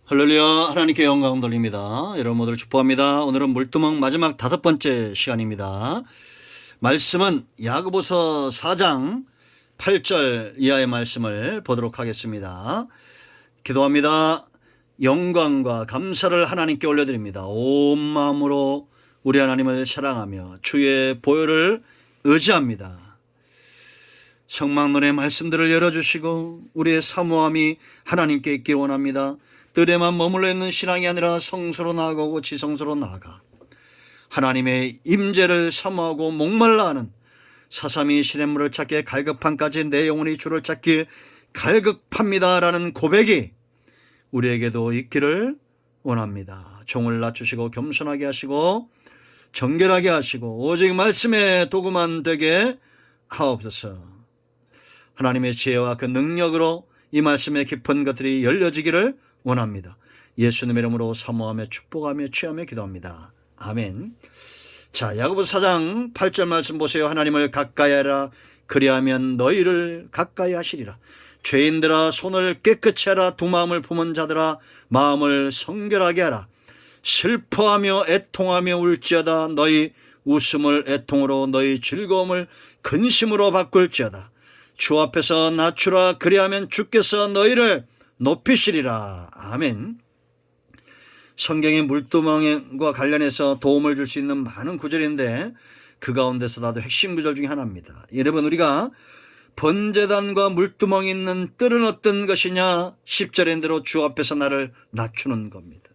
할렐루야. 하나님께 영광 돌립니다. 여러분 모두를 축복합니다. 오늘은 물두멍 마지막 5번째 시간입니다. 말씀은 야고보서 4장 8절 이하의 말씀을 보도록 하겠습니다. 기도합니다. 영광과 감사를 하나님께 올려드립니다. 온 마음으로 우리 하나님을 사랑하며 주의 보혈을 의지합니다. 성막론의 말씀들을 열어주시고 우리의 사모함이 하나님께 있길 원합니다. 뜰에만 머물러 있는 신앙이 아니라 성소로 나아가고 지성소로 나아가 하나님의 임재를 사모하고 목말라 하는 사삼이 시냇물을 찾기에 갈급함까지 내 영혼이 주를 찾기에 갈급합니다라는 고백이 우리에게도 있기를 원합니다. 종을 낮추시고 겸손하게 하시고 정결하게 하시고 오직 말씀의 도구만 되게 하옵소서. 하나님의 지혜와 그 능력으로 이 말씀의 깊은 것들이 열려지기를 원합니다. 예수님의 이름으로 사모하며 축복하며 취하며 기도합니다. 아멘. 자, 야고보서 4장 8절 말씀 보세요. 하나님을 가까이 하라. 그리하면 너희를 가까이 하시리라. 죄인들아 손을 깨끗이 하라. 두 마음을 품은 자들아 마음을 성결하게 하라. 슬퍼하며 애통하며 울지어다. 너희 웃음을 애통으로 너희 즐거움을 근심으로 바꿀지어다. 주 앞에서 낮추라. 그리하면 주께서 너희를 높이시리라. 아멘. 성경의 물두멍과 관련해서 도움을 줄 수 있는 많은 구절인데 그 가운데서 나도 핵심 구절 중에 하나입니다. 여러분, 우리가 번제단과 물두멍이 있는 뜰은 어떤 것이냐? 10절인 대로 주 앞에서 나를 낮추는 겁니다.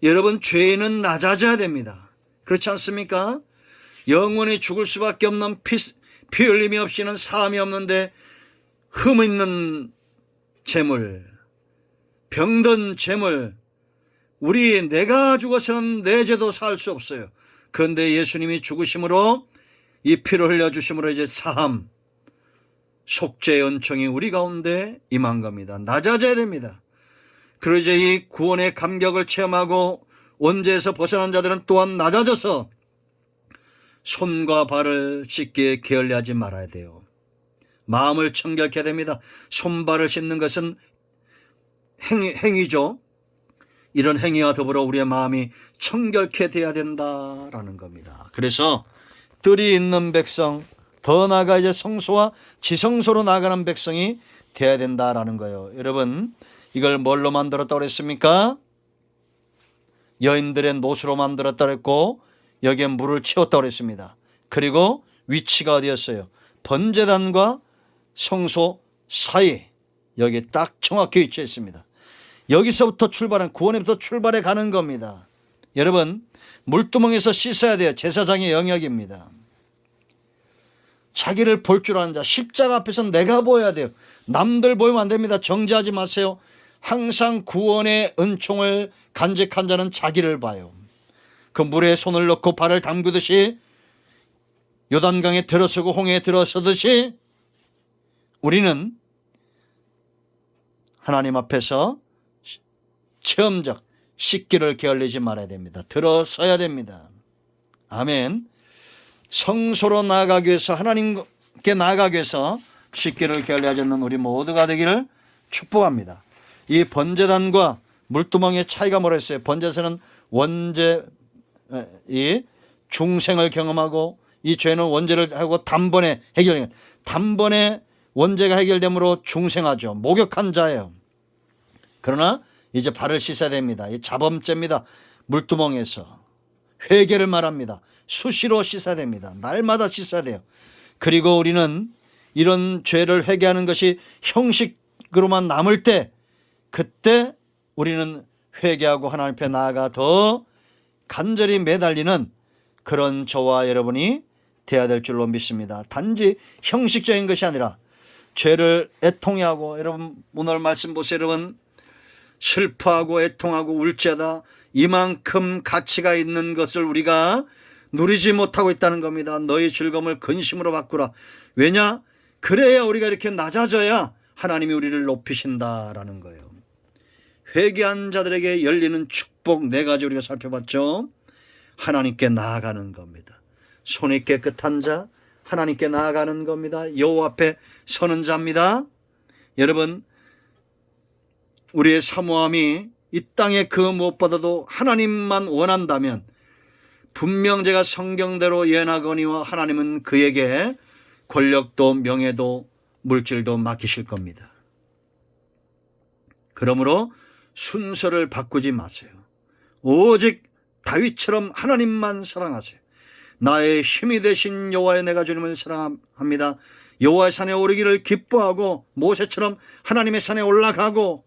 여러분, 죄인은 낮아져야 됩니다. 그렇지 않습니까? 영원히 죽을 수밖에 없는 피 흘림이 없이는 사함이 없는데 흠 있는 재물, 병든 재물, 내가 죽어서는 내 죄도 사할 수 없어요. 그런데 예수님이 죽으심으로 이 피를 흘려주심으로 이제 사함, 속죄의 은총이 우리 가운데 임한 겁니다. 낮아져야 됩니다. 그리고 이제 이 구원의 감격을 체험하고 원죄에서 벗어난 자들은 또한 낮아져서 손과 발을 씻기에 게을리하지 말아야 돼요. 마음을 청결케 해야 됩니다. 손발을 씻는 것은 행위죠. 이런 행위와 더불어 우리의 마음이 청결케 돼야 된다라는 겁니다. 그래서 뜰이 있는 백성, 더 나아가 이제 성소와 지성소로 나아가는 백성이 돼야 된다라는 거예요. 여러분, 이걸 뭘로 만들었다고 그랬습니까? 여인들의 노수로 만들었다고 그랬고 여기에 물을 채웠다고 그랬습니다. 그리고 위치가 어디였어요? 번제단과 성소 사이, 여기 딱 정확히 위치해 있습니다. 여기서부터 출발한, 구원에부터 출발해 가는 겁니다. 여러분, 물두멍에서 씻어야 돼요. 제사장의 영역입니다. 자기를 볼 줄 아는 자, 십자가 앞에서 내가 보여야 돼요. 남들 보이면 안 됩니다. 정죄하지 마세요. 항상 구원의 은총을 간직한 자는 자기를 봐요. 그 물에 손을 넣고 발을 담그듯이, 요단강에 들어서고 홍해에 들어서듯이 우리는 하나님 앞에서 체험적 씻기를 게을리지 말아야 됩니다. 들어서야 됩니다. 아멘. 성소로 나아가기 위해서, 하나님께 나아가기 위해서 씻기를 게을리하지 않는 우리 모두가 되기를 축복합니다. 이 번제단과 물두멍의 차이가 뭐라 했어요? 번제에서는 이 중생을 경험하고 이 죄는 원죄를 하고 단번에 해결해요. 단번에 원죄가 해결되므로 중생하죠. 목욕한 자예요. 그러나 이제 발을 씻어야 됩니다. 이 자범죄입니다. 물두멍에서 회개를 말합니다. 수시로 씻어야 됩니다. 날마다 씻어야 돼요. 그리고 우리는 이런 죄를 회개하는 것이 형식으로만 남을 때, 그때 우리는 회개하고 하나님 앞에 나아가 더 간절히 매달리는 그런 저와 여러분이 되어야 될 줄로 믿습니다. 단지 형식적인 것이 아니라 죄를 애통해하고, 여러분 오늘 말씀 보세요. 여러분, 슬퍼하고 애통하고 울지어다. 이만큼 가치가 있는 것을 우리가 누리지 못하고 있다는 겁니다. 너희 즐거움을 근심으로 바꾸라. 왜냐? 그래야 우리가 이렇게 낮아져야 하나님이 우리를 높이신다라는 거예요. 회개한 자들에게 열리는 축복 4가지 우리가 살펴봤죠. 하나님께 나아가는 겁니다. 손이 깨끗한 자, 하나님께 나아가는 겁니다. 여호와 앞에 서는 자입니다. 여러분, 우리의 사모함이 이 땅에 그 무엇보다도 하나님만 원한다면 분명 제가 성경대로 예언하거니와 하나님은 그에게 권력도 명예도 물질도 맡기실 겁니다. 그러므로 순서를 바꾸지 마세요. 오직 다윗처럼 하나님만 사랑하세요. 나의 힘이 되신 여호와의 내가 주님을 사랑합니다. 여호와의 산에 오르기를 기뻐하고 모세처럼 하나님의 산에 올라가고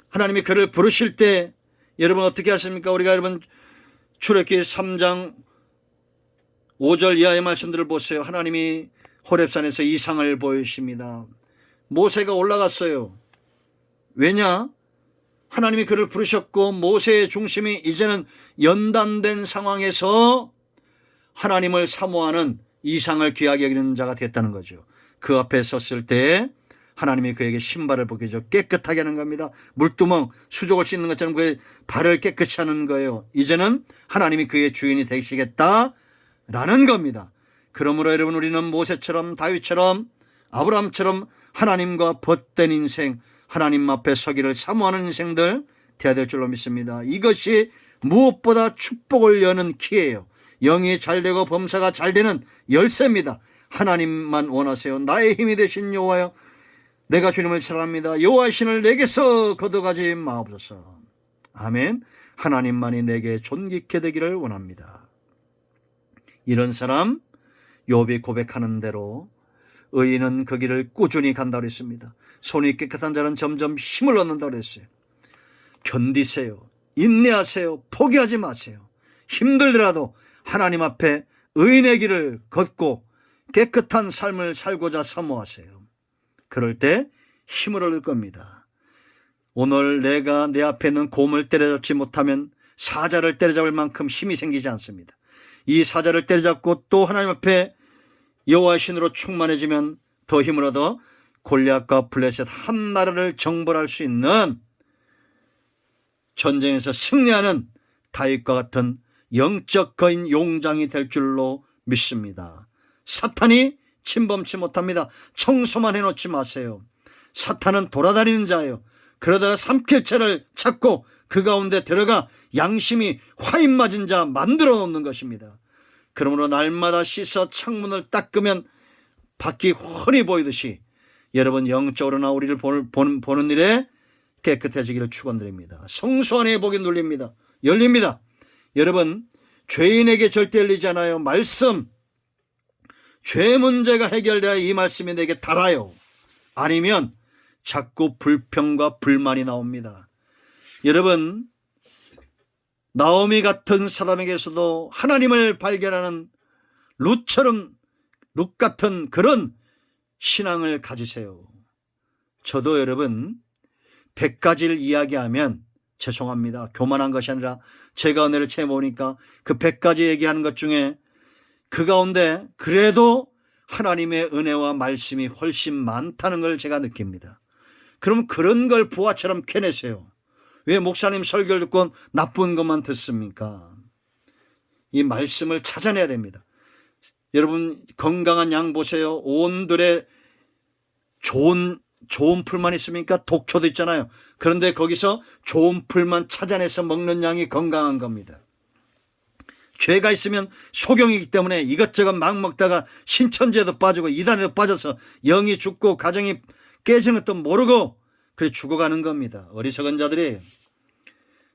하나님이 그를 부르실 때 여러분 어떻게 하십니까? 우리가 여러분 출애굽기 3장 5절 이하의 말씀들을 보세요. 하나님이 호렙산에서 이상을 보이십니다. 모세가 올라갔어요. 왜냐? 하나님이 그를 부르셨고 모세의 중심이 이제는 연단된 상황에서 하나님을 사모하는 이상을 귀하게 여기는 자가 됐다는 거죠. 그 앞에 섰을 때 하나님이 그에게 신발을 벗기죠. 깨끗하게 하는 겁니다. 물두멍, 수족을 씻는 것처럼 그의 발을 깨끗이 하는 거예요. 이제는 하나님이 그의 주인이 되시겠다라는 겁니다. 그러므로 여러분 우리는 모세처럼 다윗처럼 아브라함처럼 하나님과 벗된 인생, 하나님 앞에 서기를 사모하는 인생들 되어야 될 줄로 믿습니다. 이것이 무엇보다 축복을 여는 키예요. 영이 잘되고 범사가 잘되는 열쇠입니다. 하나님만 원하세요. 나의 힘이 되신 여호와여 내가 주님을 사랑합니다. 여호와의 신을 내게서 거둬가지 마옵소서. 아멘. 하나님만이 내게 존귀케 되기를 원합니다. 이런 사람 욥이 고백하는 대로 의인은 그 길을 꾸준히 간다고 했습니다. 손이 깨끗한 자는 점점 힘을 얻는다고 했어요. 견디세요. 인내하세요. 포기하지 마세요. 힘들더라도 하나님 앞에 의인의 길을 걷고 깨끗한 삶을 살고자 사모하세요. 그럴 때 힘을 얻을 겁니다. 오늘 내가 내 앞에 있는 곰을 때려잡지 못하면 사자를 때려잡을 만큼 힘이 생기지 않습니다. 이 사자를 때려잡고 또 하나님 앞에 여호와의 신으로 충만해지면 더 힘을 얻어 골리앗과 블레셋 한 나라를 정벌할 수 있는 전쟁에서 승리하는 다윗과 같은 영적 거인 용장이 될 줄로 믿습니다. 사탄이 침범치 못합니다. 청소만 해놓지 마세요. 사탄은 돌아다니는 자예요. 그러다가 삼킬 채를 찾고 그 가운데 들어가 양심이 화인 맞은 자 만들어 놓는 것입니다. 그러므로 날마다 씻어 창문을 닦으면 밖이 훤히 보이듯이 여러분 영적으로나 우리를 보는 일에 깨끗해지기를 축원드립니다. 성소 안에 복이 열립니다. 여러분 죄인에게 절대 열리지 않아요. 말씀, 죄 문제가 해결돼야 이 말씀이 내게 달아요. 아니면 자꾸 불평과 불만이 나옵니다. 여러분 나오미 같은 사람에게서도 하나님을 발견하는 룻 같은 그런 신앙을 가지세요. 저도 여러분 100가지를 이야기하면 죄송합니다. 교만한 것이 아니라 제가 은혜를 채워보니까 그 100가지 얘기하는 것 중에 그 가운데 그래도 하나님의 은혜와 말씀이 훨씬 많다는 걸 제가 느낍니다. 그럼 그런 걸 부화처럼 캐내세요. 왜 목사님 설교를 듣고 나쁜 것만 듣습니까? 이 말씀을 찾아내야 됩니다. 여러분 건강한 양 보세요. 온들에 좋은 풀만 있습니까? 독초도 있잖아요. 그런데 거기서 좋은 풀만 찾아내서 먹는 양이 건강한 겁니다. 죄가 있으면 소경이기 때문에 이것저것 막 먹다가 신천지에도 빠지고 이단에도 빠져서 영이 죽고 가정이 깨지는 것도 모르고 그래 죽어가는 겁니다. 어리석은 자들이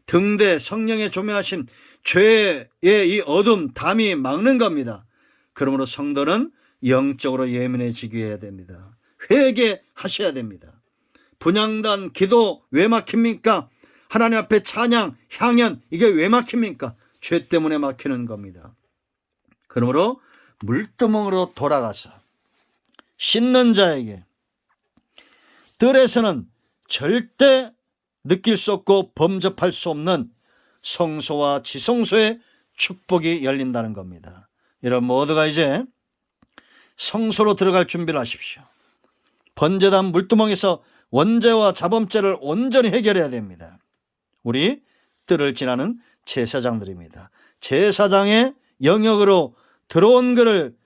등대 성령의 조명하신 죄의 이 어둠 담이 막는 겁니다. 그러므로 성도는 영적으로 예민해지게 해야 됩니다. 회개하셔야 됩니다. 분향단 기도 왜 막힙니까? 하나님 앞에 찬양 향연 이게 왜 막힙니까? 죄 때문에 막히는 겁니다. 그러므로 물두멍으로 돌아가서 씻는 자에게 뜰에서는 절대 느낄 수 없고 범접할 수 없는 성소와 지성소의 축복이 열린다는 겁니다. 여러분 모두가 이제 성소로 들어갈 준비를 하십시오. 번제단 물두멍에서 원죄와 자범죄를 온전히 해결해야 됩니다. 우리 뜰을 지나는 제사장들입니다. 제사장의 영역으로 들어온 것을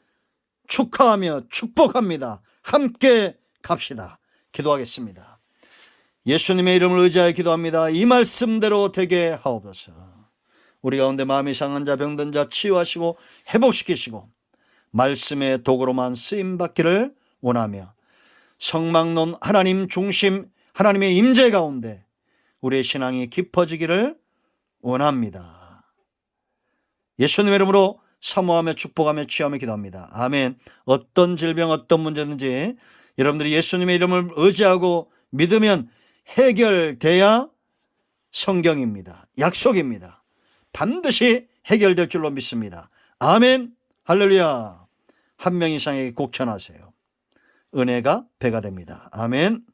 축하하며 축복합니다. 함께 갑시다. 기도하겠습니다. 예수님의 이름을 의지하여 기도합니다. 이 말씀대로 되게 하옵소서. 우리 가운데 마음이 상한 자, 병든 자 치유하시고 회복시키시고 말씀의 도구로만 쓰임받기를 원하며 성막론 하나님 중심 하나님의 임재 가운데 우리의 신앙이 깊어지기를 원합니다. 예수님의 이름으로 사모하며 축복하며 취하며 기도합니다. 아멘. 어떤 질병 어떤 문제든지 여러분들이 예수님의 이름을 의지하고 믿으면 해결돼야 성경입니다. 약속입니다. 반드시 해결될 줄로 믿습니다. 아멘. 할렐루야. 한 명 이상에게 곡 전하세요. 은혜가 배가 됩니다. 아멘.